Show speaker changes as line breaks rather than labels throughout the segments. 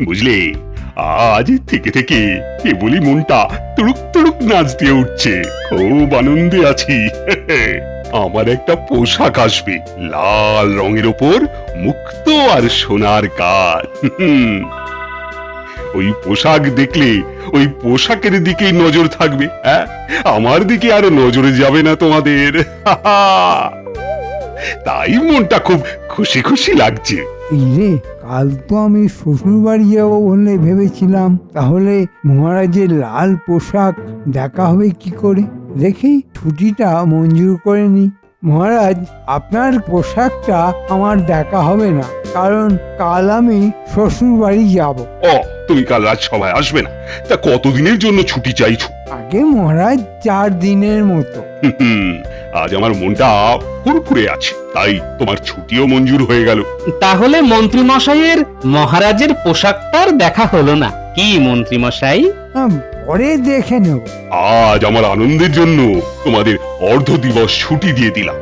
বুঝলে, আজ থেকে থেকে কেবলই মনটা তুড়ুক তুড়ুক নাচ দিয়ে উঠছে। খুব আনন্দে আছি। আমার একটা পোশাক আসবে, লাল রঙের ওপর মুক্ত আর সোনার কাজ। ওই পোশাক দেখলে ওই পোশাকের দিকেই নজর থাকবে। হ্যাঁ, আমার দিকে আর নজরে যাবে না তোমাদের। তাই মনটা খুব খুশি খুশি লাগছে।
এই রে, কাল তো আমি শ্বশুর বাড়ি যাবো বলে ভেবেছিলাম, তাহলে মহারাজের লাল পোশাক দেখা হবে কি করে? দেখি ছুটিটা মঞ্জুর করে নি। মহারাজ, আপনার পোশাকটা আমার দেখা হবে না, কারণ কাল আমি শ্বশুর বাড়ি যাব।
ও, তুমি কাল রাজসভায় আসবে না? তা কতদিনের জন্য ছুটি চাইছো?
আগে মহারাজ 4 দিনের মতো।
আজ আমার মনটা ফুরফুরে আছে, তাই তোমার ছুটিও মঞ্জুর হয়ে গেল।
তাহলে মন্ত্রী মশাইয়ের মহারাজের পোশাকটার দেখা হলো না কি মন্ত্রী মশাই?
পরে দেখে নেব।
আজ আমার আনন্দের জন্য তোমাদের অর্ধ দিবস ছুটি দিয়ে দিলাম।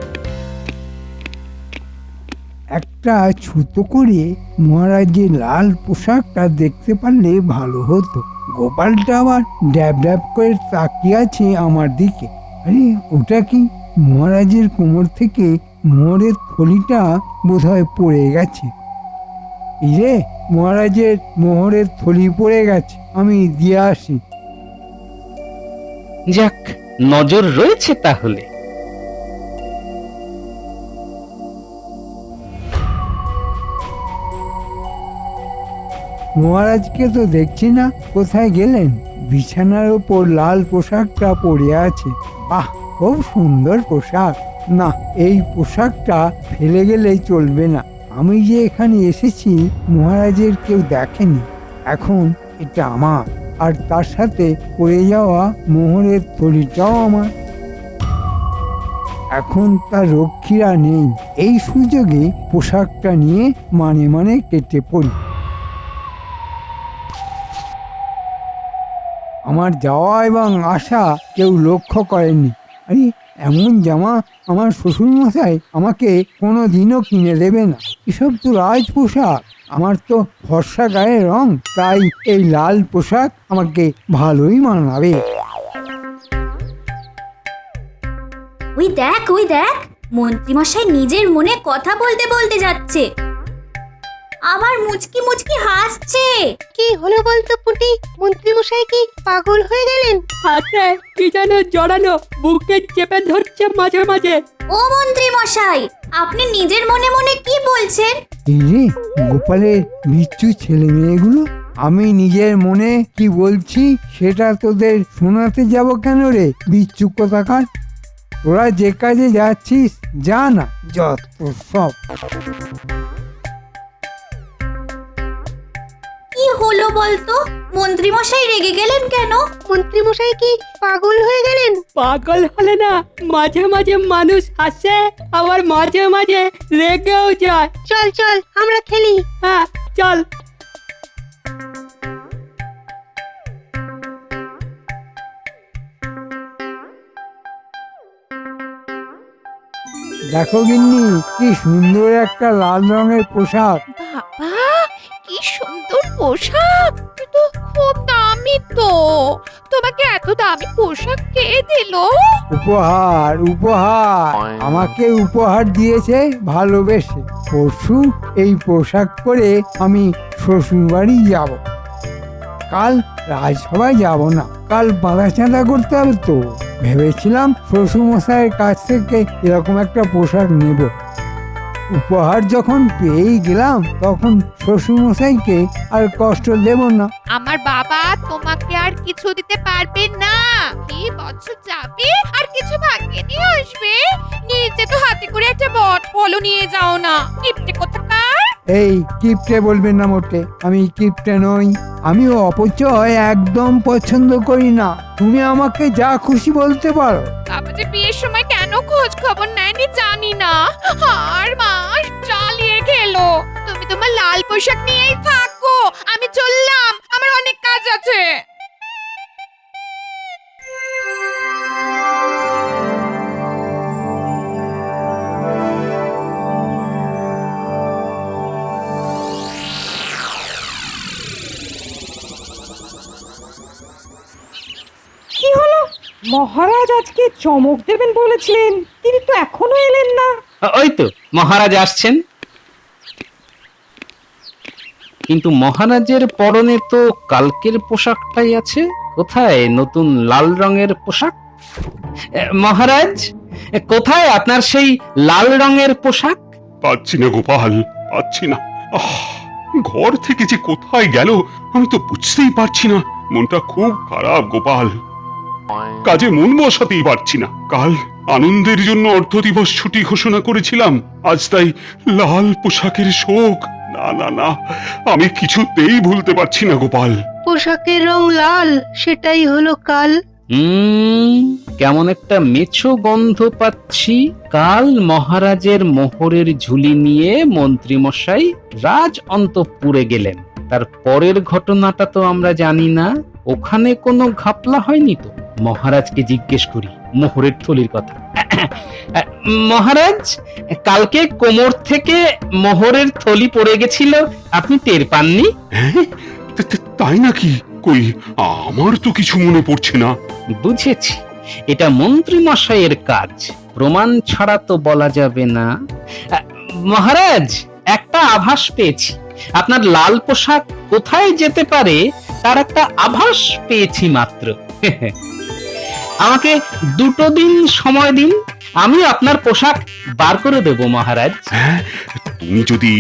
একটা ছুতো করে মহারাজের লাল পোশাকটা দেখতে পারলে ভালো হতো। গোপালটা আবার ড্যাব ড্যাব করে তাকিয়ে আছে আমার দিকে। আরে ওটা কি? মহারাজের কোমর থেকে মোহরের থলিটা বোধহয় পড়ে গেছে। এই রে, মহারাজের মোহরের থলি পড়ে গেছে, আমি দিয়ে আসি।
যাক, নজর রয়েছে তাহলে।
মহারাজকে তো দেখছি না, কোথায় গেলেন? বিছানার ওপর লাল পোশাকটা পরে আছে। বাহ, খুব সুন্দর পোশাক। না, এই পোশাকটা ফেলে গেলেই চলবে না। আমি যে এখানে এসেছি মহারাজের কেউ দেখেনি। এখন এটা আমার, আর তার সাথে পড়ে যাওয়া মোহরের থলিটাও আমার। এখন তার রক্ষীরা নেই। এই সুযোগে পোশাকটা নিয়ে মানে মানে কেটে পড়ি। আমার যাওয়া এবং আসা কেউ লক্ষ্য করেননি। আরে, এমন জামা আমার শ্বশুরমশাই আমাকে কোনো দিনও কিনে দেবে না। এসব তো রাজ পোশাক, আমার তো ফর্সা গায়ের রং, তাই এই লাল পোশাক আমাকে ভালোই মানাবে।
ওই দেখ, ওই দেখ, মন্ত্রীমশাই নিজের মনে কথা বলতে বলতে যাচ্ছে। আবার মুচকি মুচকি হাসছে।
কি হলো বলতো পুটি? মন্ত্রী মশাই কি পাগল হয়ে গেলেন?
হাতে কি যেন জড়ানো, বুকে চেপে ধরছে মাঝে মাঝে।
ও মন্ত্রীমশাই, আপনি নিজের মনে মনে কি বলছেন?
এই রে, গোপালের বিচ্ছু ছেলে মেয়েগুলো। আমি নিজের মনে কি বলছি সেটা তোদের শোনাতে যাব কেন রে বিচ্ছু কোথাকার? তোরা যে কাজে যাচ্ছিস যা না, যত সব।
কি হলো বলতো? মন্ত্রীমশাই রেগে গেলেন কেন?
মন্ত্রী মশাই কি পাগল হয়ে গেলেন?
পাগল হলে না, মাঝে মাঝে মানুষ হাসে, আবার মাঝে মাঝে রেগেও যায়।
চল চল আমরা খেলি।
হ্যাঁ, চল।
দেখো গিন্নি, কি সুন্দর একটা লাল রঙের পোশাক।
বাবা, কি সুন্দর পোশাক! কিন্তু খুব দামি তো। তোমাকে এত দামি পোশাক কে দিল?
উপহার, উপহার। আমাকে উপহার দিয়েছে ভালোবেসে। পরশু এই পোশাক পরে আমি শ্বশুর বাড়ি যাব। কাল রাজসভায় যাব না, কাল বাঁধা চাঁদা করতে হবে তো। ভেবেছিলাম শ্বশুর মশাইয়ের কাছ থেকে এরকম একটা পোশাক নেব। উপহার যখন পেয়েই গেলাম, তখন শ্বশুর মশাইকে আর কষ্ট দেব না।
আমার বাবা তোমাকে আর কিছু দিতে পারবে না। এই বছর যাবে আর কিছু ভাগ্যে নিয়ে আসবে। নিজে তো হাতে করে একটা বট ফলও নিয়ে যাও না। কিপটে কোথাকার!
এই কিপটে বলবেন না মোটে, আমি কিপটে নই। আমিও অপচয় একদম পছন্দ করি না। তুমি আমাকে যা খুশি বলতে পারো।
বাবা যে বিয়ের সময় কেন খোঁজ খবর নেয়নি জানি না। আর মাস চালিয়ে খেলো। তুমি তোমার লাল পোশাক নিয়েই থাকো, আমি চললাম, আমার অনেক কাজ আছে।
মহারাজ আজকে চমক দেবেন বলেছিলেন, তিনি তো এখনো এলেন না।
ওই তো মহারাজ আসছেন। কিন্তু মহারাজের পরনে তো কালকের পোশাকটাই আছে। কোথায় নতুন লাল রঙের পোশাক? মহারাজ, কোথায় আপনার সেই লাল রঙের পোশাক?
পাচ্ছি না গোপাল, পাচ্ছি না। ঘর থেকে যে কোথায় গেল আমি তো বুঝতেই পারছি না। মনটা খুব খারাপ গোপাল, কাজে মন বসাতেই পারছি না। কাল আনন্দের জন্য অর্ধ দিবস ছুটি ঘোষণা করেছিলাম, আজ তাই লাল পোশাকের শোক। না না না, আমি কিছুতেই ভুলতে পারছি না গোপাল।
পোশাকের রং লাল, সেটাই হলো কাল।
কেমন একটা মেছো গন্ধ পাচ্ছি। কাল মহারাজের মোহরের ঝুলি নিয়ে মন্ত্রীমশাই রাজ অন্তঃপুরে গেলেন। তার পরের ঘটনাটা তো আমরা জানি না। ওখানে কোনো ঘাপলা হয়নি তো? মহারাজকে জিজ্ঞেস করি মোহরের থলির কথা। মহারাজ, কালকে কোমর থেকে মোহরের থলি পড়ে গেছিল, আপনি টের পাননি?
হ্যাঁ, তাই নাকি? কই, আমার তো কিছু মনে পড়ছে না।
বুঝেছি, এটা মন্ত্রী মশাইয়ের কাজ, প্রমাণ ছাড়া তো বলা যাবে না। মহারাজ, একটা আভাস পেয়েছি। আপনার লাল পোশাক কোথায় যেতে পারে তার একটা আভাস পেয়েছি মাত্র। আমাকে 2 দিন সময় দিন, আমি আপনার পোশাক বার করে দেব মহারাজ।
হ্যাঁ, তুমি যদি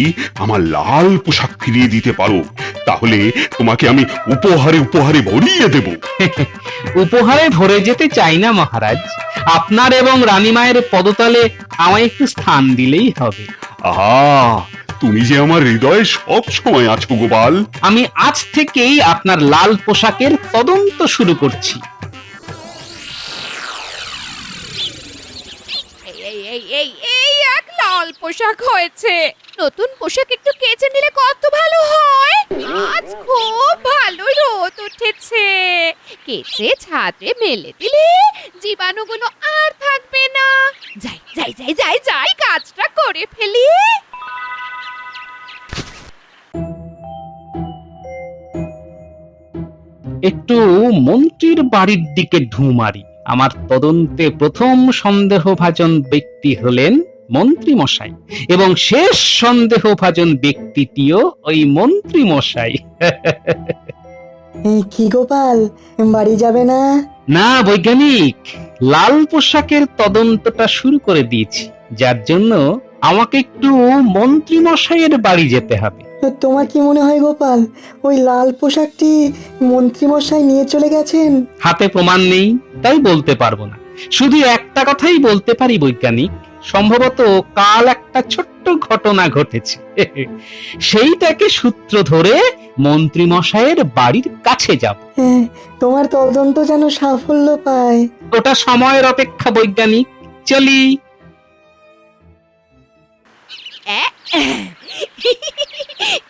আমার লাল পোশাক ফিরিয়ে দিতে পারো তাহলে তোমাকে আমি উপহারে উপহারে ভরিয়ে দেব।
উপহারে ভরে যেতে চাই না মহারাজ, আপনার এবং রানীমায়ের পদতলে আমায় একটু স্থান দিলেই হবে।
আহা, তুমি যে আমার হৃদয়ে সব সময় আছো গোপাল।
আমি আজ থেকেই আপনার লাল পোশাকের তদন্ত শুরু করছি।
এই এক লাল পোশাক হয়েছে। নতুন পোশাক একটু কেচে নিলে কত ভালো হয়। আজ খুব ভালো রোদ উঠেছে, কেচে ছাদে মেলে দিলে জীবাণুগুলো আর থাকবে না। যাই যাই যাই যাই যাই, কাজটা করে ফেলি।
একটু মন্ত্রীর বাড়ির দিকে ঢু মারি। আমার তদন্তে প্রথম সন্দেহভাজন ব্যক্তি হলেন মন্ত্রী মশাই, এবং শেষ সন্দেহভাজন ব্যক্তিটিও ওই মন্ত্রী মশাই।
কি গোপাল, বাড়ি যাবে না?
না বৈজ্ঞানিক, লাল পোশাকের তদন্তটা শুরু করে দিয়েছি, যার জন্য আমাকে একটু মন্ত্রী মশাইয়ের বাড়ি যেতে হবে।
তোমার কি মনে হয় গোপাল, ওই লাল পোশাকটি মন্ত্রীমশাই নিয়ে চলে গেছেন?
হাতে প্রমাণ নেই, তাই বলতে পারবো না। শুধু একটা কথাই বলতে পারি বৈজ্ঞানিক, সম্ভবত কাল একটা ছোট্ট ঘটনা ঘটেছে, সেইটাকে সূত্র ধরে মন্ত্রী মশাইয়ের বাড়ির কাছে যাব।
হ্যাঁ, তোমার তদন্ত যেন সাফল্য পায়।
ওটা সময়ের অপেক্ষা বৈজ্ঞানিক, চলি।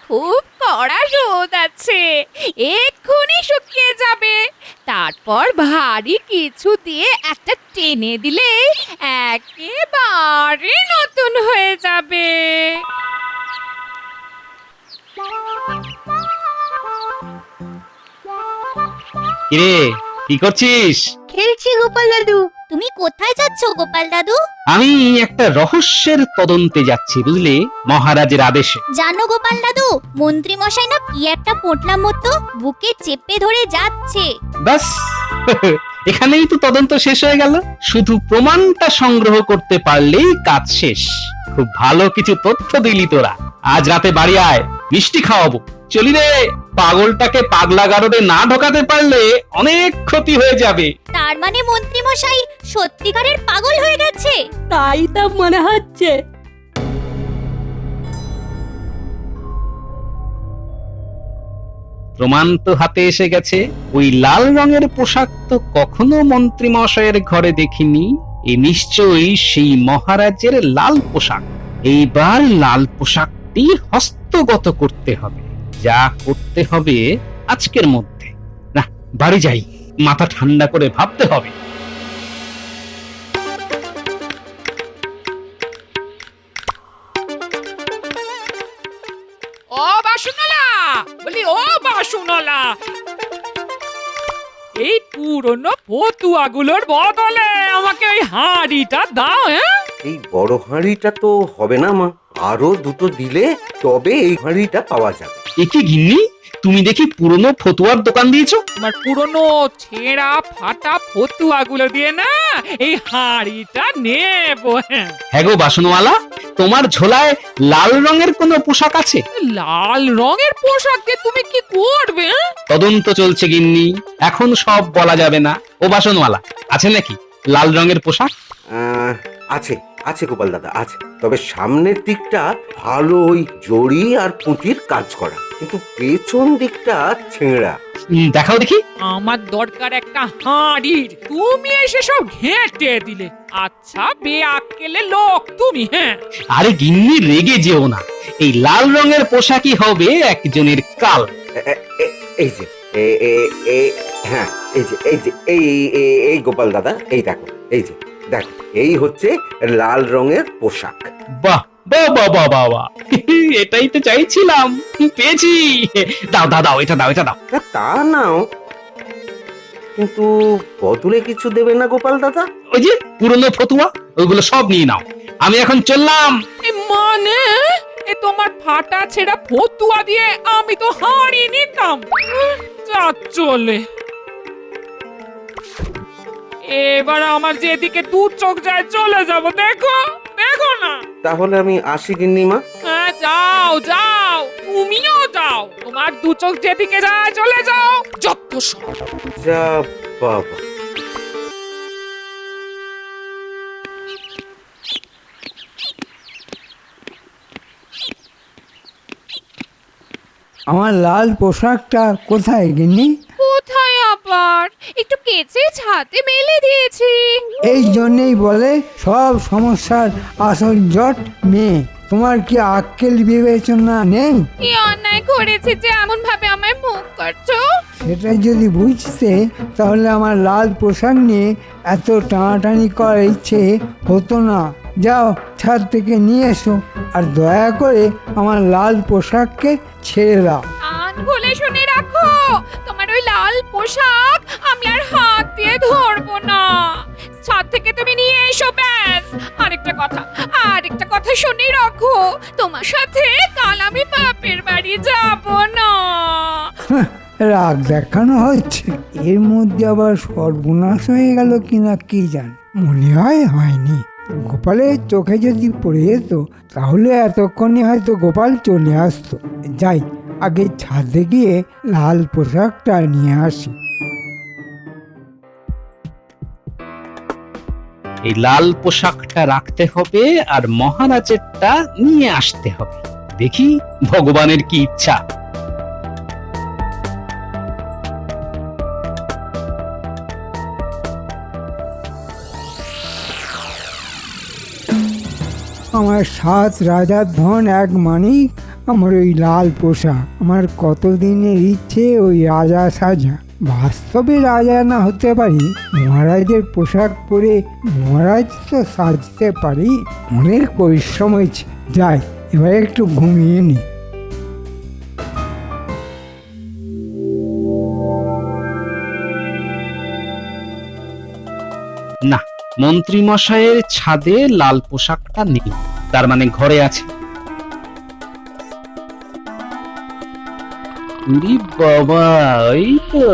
খুব কড়া রোদ আছে, এক্ষুনি শুকিয়ে যাবে। তারপর ভারী কিছু দিয়ে একটা টেনে দিলে একেবারে নতুন হয়ে যাবে।
কিরে, কি করছিস?
খেলছি গোপাল দাদু।
তুমি কোথায় যাচ্ছ গোপাল দাদু?
আমি একটা রহস্যের তদন্তে যাচ্ছি, বুঝলি, মহারাজের আদেশে।
জানো গোপাল দাদু, মন্ত্রী মশাই না কি একটা পোটলা মতো বুকে চেপে ধরে যাচ্ছে।
ব্যাস, এখানেই তো তদন্ত শেষ হয়ে গেল। শুধু প্রমাণটা সংগ্রহ করতে পারলেই কাজ শেষ। খুব ভালো কিছু তথ্য দিলি তোরা। আজ রাতে বাড়ি আয়, মিষ্টি খাওয়াবো। চলি রে, পাগলটাকে পাগলা গারদে না ঢোকাতে পারলে অনেক ক্ষতি হয়ে যাবে।
তার মানে মন্ত্রী মশাই সত্যিকারের পাগল হয়ে গেছে?
তাই তো মনে হচ্ছে।
প্রমাণ তো হাতে এসে গেছে। ওই লাল রঙের পোশাক তো কখনো মন্ত্রী মশাইয়ের ঘরে দেখিনি। এ নিশ্চয়ই সেই মহারাজের লাল পোশাক। এইবার লাল পোশাকটি হস্তগত করতে হবে। যা করতে হবে আজকের মধ্যে। না, বাড়ি যাই, মাথা ঠান্ডা করে ভাবতে হবে।
ও বাসুনলা, বলি ও বাসুনলা,
এই পুরনো ফতুয়াগুলোর বদলে আমাকে ওই হাঁড়িটা দাও। হ্যাঁ,
এই বড় হাঁড়িটা তো হবে না মা, আরো দুটো দিলে তবে এই হাঁড়িটা পাওয়া যাবে।
একে গিন্নি, তুমি দেখি পুরনো ফতুয়ার দোকান দিয়েছো।
তোমার পুরনো ছেঁড়া ফাটা ফতুয়াগুলো দিয়ে না এই হাঁড়িটা নেবো। হ্যাঁ,
হ্যাঁ গো বাসনওয়ালা, তোমার ঝোলায় লাল রঙের কোনো পোশাক আছে?
লাল রঙের পোশাক দিয়ে তুমি কি করবে? হ্যাঁ?
তদন্ত চলছে গিন্নি, এখন সব বলা যাবে না। ও বাসনওয়ালা, আছে নাকি লাল রঙের পোশাক?
আছে আছে গোপাল দাদা, আছে। তবে সামনের দিকটা ভালো ওই জড়ি আর পুঁতির কাজ করা, কিন্তু পেছন দিকটা ছেঁড়া।
দেখাও দেখি।
আমার দরকার একটা হাঁড়ির, তুমি এসে সব ঘেঁটে দিলে। আচ্ছা বেআক্কেলে লোক তুমি। হ্যাঁ,
আরে গিন্নি রেগে যেও না, এই লাল রঙের পোশাকই হবে একজনের কাল।
এই যে হ্যাঁ, এই গোপাল দাদা, এই দেখো, এই যে দেখো, এই হচ্ছে লাল রঙের পোশাক।
বাহ বাহ বাহ বাহ বাহ বাহ, এটাই তো চাইছিলাম, পেয়েছি। দাও দাও দাও, এটা দাও, এটা দাও।
তা নাও, কিন্তু বদলে কিছু দেবে না গোপাল দাদা?
ওই যে পুরনো ফতুয়া, ওইগুলো সব নিয়ে নাও, আমি এখন চললাম।
মানে এ তোমার ফাটা ছেঁড়া ফতুয়া দিয়ে আমি তো হাঁড়ি নিতাম। যা চলে, এবার আমার যেদিকে দু চোখ যায় চলে যাব। দেখো দেখো না।
তাহলে আমি আসি গিন্নিমা।
হ্যাঁ, যাও যাও, তুমিও যাও, তোমার দু চোখ যেদিকে যায় চলে যাও। যত সব।
যা বাবা।
আমার লাল পোশাকটা কোথায় গিন্নি?
কোথায় আবার? একটু কেচে ছাদে মেলে দিয়েছি।
এই জন্যেই বলে সব সমস্যার আসল জট মেয়ে। তোমার কি আক্কেল বিবেচনা নেই?
কি অন্যায় করেছি যে এমন ভাবে আমায় মুখ করছো?
সেটা যদি বুঝতে তাহলে আমার লাল পোশাক নিয়ে এত টানাটানি করার ইচ্ছে হতো না। যাও, ছাদ থেকে নিয়ে এসো, আর দয়া করে আমার লাল পোশাককে ছেড়ে দাও।
কান খুলে শুনে রাখো, তোমার ওই লাল পোশাক আমি আর হাত দিয়ে ধরবো না। ছাদ থেকে তুমি নিয়ে এসো, ব্যাস। আরেকটা কথা শুনে রাখো, তোমার সাথে কাল আমি বাপের বাড়ি যাব না।
রাগ দেখানো হচ্ছে, এর মধ্যে আবার সর্বনাশ হয়ে গেল কিনা কি জান। মনে হয় হয়নি। গোপালের চোখে যদি পড়ে যেত তাহলে এতক্ষণে হয়তো গোপাল চলে আসতো। যাই, আগে ছাদে গিয়ে লাল পোশাকটা নিয়ে আসি।
এই লাল পোশাকটা রাখতে হবে আর মহারাজেরটা নিয়ে আসতে হবে। দেখি ভগবানের কি ইচ্ছা।
আমার 7 রাজার ধন এক মানিক, আমার ওই লাল পোশাক। আমার কতদিনের ইচ্ছে ওই রাজা সাজা। বাস্তবে রাজা না হতে পারি, মহারাজের পোশাক পরে মহারাজ তো সাজতে পারি। অনেক পরিশ্রম হয়েছে, যাই এবার একটু ঘুমিয়ে নি।
না, মন্ত্রী মশাইয়ের ছাদে লাল পোশাকটা নেই, তার মানে ঘরে আছে। উরি বাবা, ওই তো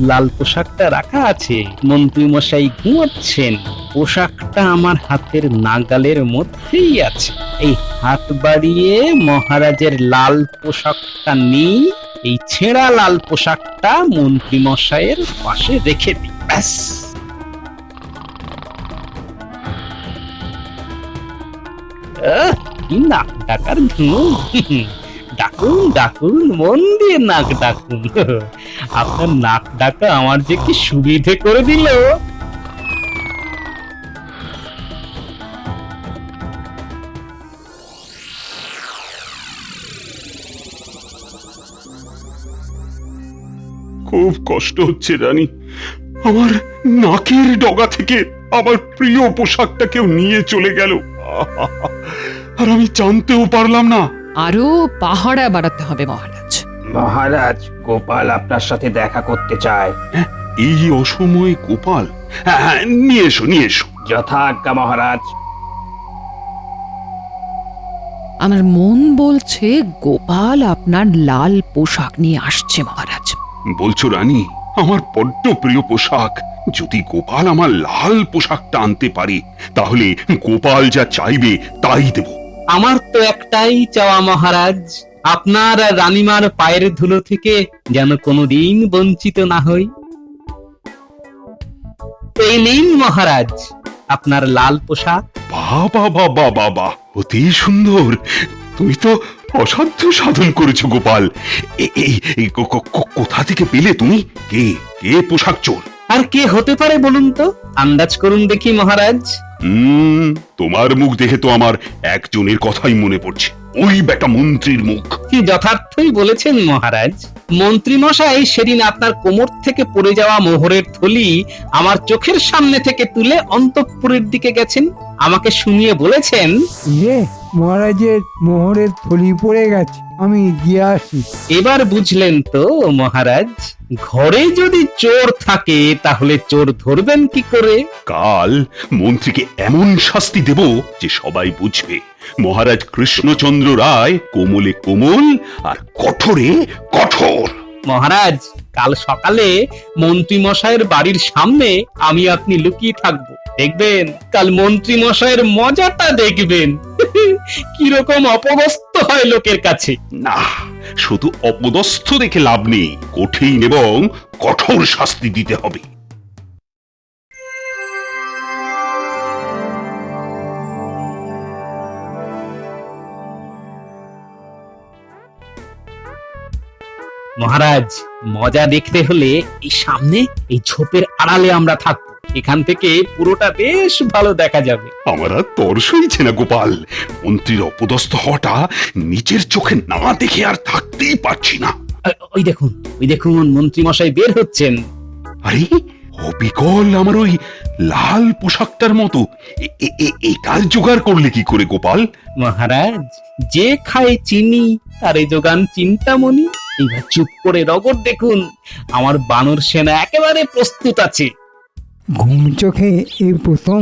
লাল পোশাকটা রাখা আছে। মন্ত্রী মশাই ঘুমাচ্ছেন, পোশাকটা আমার হাতের নাগালের মধ্যেই আছে। এই হাত বাড়িয়ে মহারাজের লাল পোশাকটা নিই, এই ছেঁড়া লাল পোশাকটা মন্ত্রী মশাইয়ের পাশে রেখে দিই, ব্যাস। কি নাক ডাকার ধুম। ডাকুন ডাকুন, মন দিয়ে নাক ডাকুন। আপনার নাক ডাকা আমার যে কি সুবিধে করে দিল।
খুব কষ্ট হচ্ছে রানী, আমার নাকের ডগা থেকে আমার প্রিয় পোশাকটা কেউ নিয়ে চলে গেল, আর আমি জানতেও পারলাম না।
আরো পাহারা বাড়াতে হবে মহারাজ।
মহারাজ, গোপাল আপনার সাথে দেখা করতে চায়।
এই অসময়ে গোপাল? হ্যাঁ হ্যাঁ, নিয়ে এসো নিয়ে এসো।
যথাজ্ঞা মহারাজ।
আমার মন বলছে গোপাল আপনার লাল পোশাক নিয়ে আসছে মহারাজ।
বলছো রানী, আমার বড্ড প্রিয় পোশাক। যদি গোপাল আমার লাল পোশাকটা আনতে পারে তাহলে গোপাল যা চাইবে তাই দেব।
আমার তো একটাই চাওয়া মহারাজ, আপনার আর রানীমার পায়ের ধুলো থেকে যেন কোনোদিন বঞ্চিত না হই। এই নিন মহারাজ আপনার লাল পোশাক।
বাবা বাবা বাবা, অতি সুন্দর। তুমি তো অসাধ্য সাধন করেছো গোপাল। এই কোথা থেকে পেলে তুমি? কে কে পোশাক চোর?
আর কে হতে পারে বলুন তো, আন্দাজ করুন দেখি মহারাজ।
তোমার মুখ দেখে তো আমার একজনের কথাই মনে পড়ছে, ওই বেটা মন্ত্রীর মুখ।
কি যথার্থই বলেছেন মহারাজ। মন্ত্রী মশাই সেদিন আপনার কোমর থেকে পড়ে যাওয়া মোহরের থলি আমার চোখের সামনে থেকে তুলে অন্তঃপুরের দিকে গেছেন, আমাকে শুনিয়ে বলেছেন,
মহারাজের মোহরের থলি পড়ে গেছে, আমি দিয়ে আসি।
এবার বুঝলেন তো মহারাজ, ঘরে যদি চোর থাকে তাহলে চোর ধরবেন কি করে?
কাল মন্ত্রীকে এমন শাস্তি দেব যে সবাই বুঝবে মহারাজ কৃষ্ণচন্দ্র রায় কোমলে কোমল আর কঠোরে কঠোর।
মহারাজ, কাল সকালে মন্ত্রী মশাইয়ের বাড়ির সামনে আমি আপনি লুকিয়ে থাকবো, দেখবেন কাল মন্ত্রী মশাইয়ের মজাটা দেখবেন। কিরকম অপদস্থ হয় লোকের কাছে।
না, শুধু অপদস্থ দেখে লাভ নেই, কঠিন এবং কঠোর শাস্তি দিতে হবে।
মহারাজ, মজা দেখতে হলে এই সামনে এই ঝোপের আড়ালে আমরা থাকবো, এখান থেকে পুরোটা বেশ ভালো দেখা যাবে।
আমার আর তর সইছে না গোপাল, মন্ত্রীর অপদস্থ হওয়াটা নিজের চোখে না দেখে আর থাকতেই পারছি না।
ওই দেখুন মন্ত্রী মশাই বের হচ্ছেন।
আরে অবিকল আমার ওই লাল পোশাকটার মতো, এটার জোগাড় করলে কি করে গোপাল?
মহারাজ, যে খায় চিনি তারে যোগান চিন্তামণি। এইবার চুপ করে রগর দেখুন, আমার বানর সেনা একেবারে প্রস্তুত আছে।
ঘুম চোখে এই প্রথম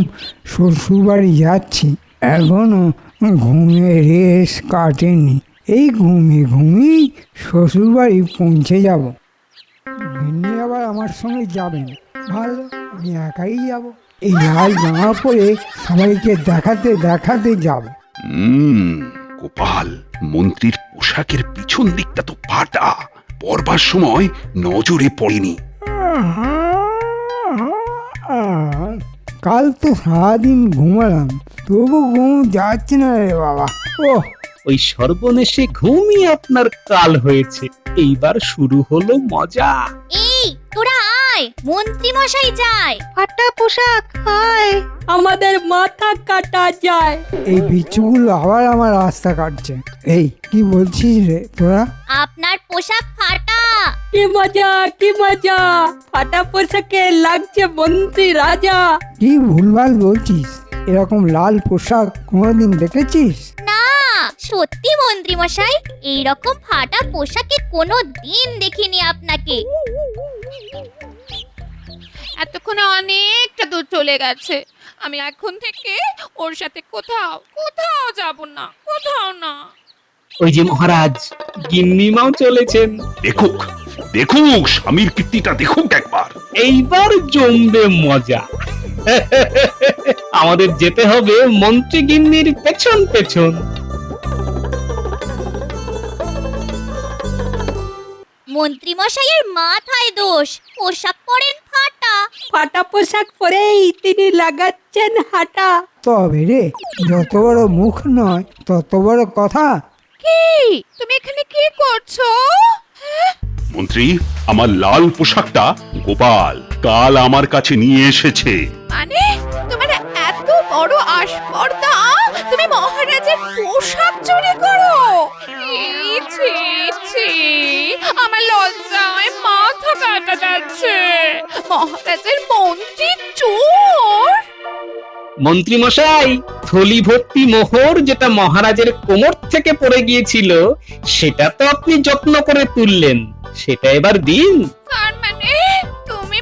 শ্বশুর বাড়ি যাচ্ছি, এখনো ঘুমের রেশ কাটেনি। এই ঘুমিয়ে শ্বশুর বাড়ি পৌঁছে যাব। গিন্নি আবার আমার সঙ্গে যাবেন, ভালো, আমি একাই যাব। এই লাল জামা পরে সবাইকে দেখাতে দেখাতে যাব।
গোপাল, মন্ত্রীর পোশাকের পিছন দিকটা তো ফাটা, পরবার সময় নজরে পড়েনি।
কাল তো সারাদিন ঘুমালাম, তবু ঘুম যাচ্ছে না রে বাবা।
ওই সর্বনেশে ঘুমই আপনার কাল হয়েছে, এইবার শুরু হলো মজা।
এই তোরা আয়, মন্ত্রী মশাই যায়।
ফাটা পোশাক, হায়
আমাদের মাথা কাটা যায়।
এই বিচ্ছুগুলো আবার আমার রাস্তা কাটছে। এই কি বলছিস রে তোরা?
আপনার পোশাক ফাটা।
কি মজা, কি মজা, ফাটা পোশাকে লাগছে মন্ত্রী রাজা।
কি ভুলভাল বলছিস? এরকম লাল পোশাক কোনোদিন দেখেছিস?
না, সত্যি মন্ত্রী মশাই, এইরকম ফাটা পোশাকে কোনো দিন দেখিনি আপনাকে।
এতক্ষণে অনেকটা দূর চলে গেছে, আমি এখন থেকে ওর সাথে কোথাও কোথাও যাব না, কোথাও না।
ওই যে মহারাজ, গিন্নিমাও চলেছেন।
দেখুক দেখুক, স্বামীর কীর্তিটা দেখুক একবার।
এইবার জমবে মজা। আমাদের যেতে হবে মন্ত্রী গিন্নির পেছন পেছন।
মন্ত্রী মশাইয়ের মাথায় দোষ, পোশাক পরেন ফাটা।
ফাটা পোশাক পরেই তিনি লাগাচ্ছেন হাঁটা।
তবে রে, যত বড় মুখ নয় তত বড় কথা।
কি তুমি এখানে কি করছো?
মন্ত্রী, আমার লাল পোশাকটা গোপাল কাল আমার কাছে নিয়ে এসেছে।
মানে তোমার এত বড় আস্পর্ধা, তুমি মহারাজের পোশাক চুরি করো? ছি ছি, আমার লজ্জায় মাথা কাটা যাচ্ছে। মহারাজের মন্ত্রী চোর।
মন্ত্রী মশাই, থলি ভর্তি মোহর যেটা মহারাজের কোমর থেকে পড়ে গিয়েছিল সেটা তো আপনি যত্ন করে তুললেন, সেটা এবার দিন।
তার মানে তুমি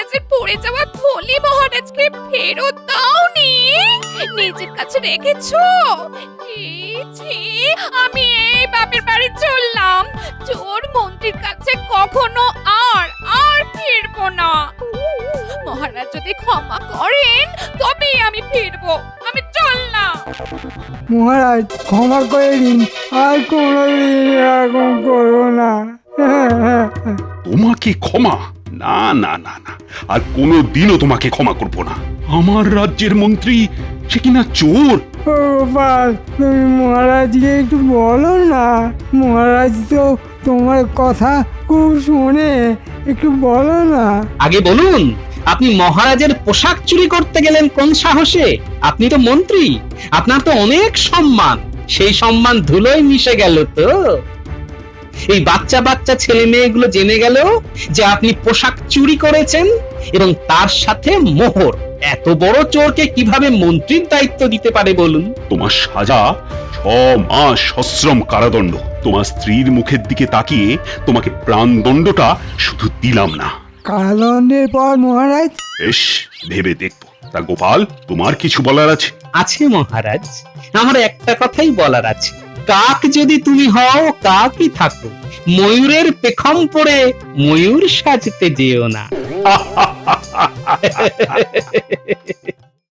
মহারাজের পড়ে যাওয়া থলি মহারাজকে ফেরত দাওনি, নিজের কাছে রেখেছো। ছি, আমি এই বাপের বাড়ি চললাম, চোর মন্ত্রীর কাছে কখনো আর ফিরবো না। মহারাজ যদি ক্ষমা করেন তবেই আমি ফিরবো, আমি চললাম।
মহারাজ ক্ষমা করে দিন, আর কোনোদিন এরকম করবো না।
তোমাকে ক্ষমা? না না না না, আর কোনোদিনও তোমাকে ক্ষমা করব না। আমার রাজ্যের মন্ত্রী, সে কিনা চোর।
ও গোপাল, তুমি মহারাজকে একটু বলো না, মহারাজ তো তোমার কথা খুব শোনে, একটু বলো না।
আগে বলুন, আপনি মহারাজের পোশাক চুরি করতে গেলেন কোন সাহসে? আপনি তো মন্ত্রী, আপনার তো অনেক সম্মান, সেই সম্মান ধুলোয় মিশে গেল তো। এই বাচ্চা বাচ্চা ছেলে মেয়েগুলো জেনে গেল যে আপনি পোশাক চুরি করেছেন, এবং তার সাথে মোহর। এত বড় চোরকে কিভাবে মন্ত্রীর দায়িত্ব দিতে পারে বলুন?
তোমার সাজা 6 মাস সশ্রম কারাদণ্ড। তোমার স্ত্রীর মুখের দিকে তাকিয়ে তোমাকে প্রাণদণ্ডটা শুধু দিলাম না।
কারাদণ্ডের পর মহারাজ?
বেশ, ভেবে দেখবো। তা গোপাল, তোমার কিছু বলার আছে?
আছে মহারাজ, আমার একটা কথাই বলার আছে। কাক যদি তুমি হও, কাকই থাকো, ময়ূরের পেখম পরে ময়ূর সাজতে যেও না।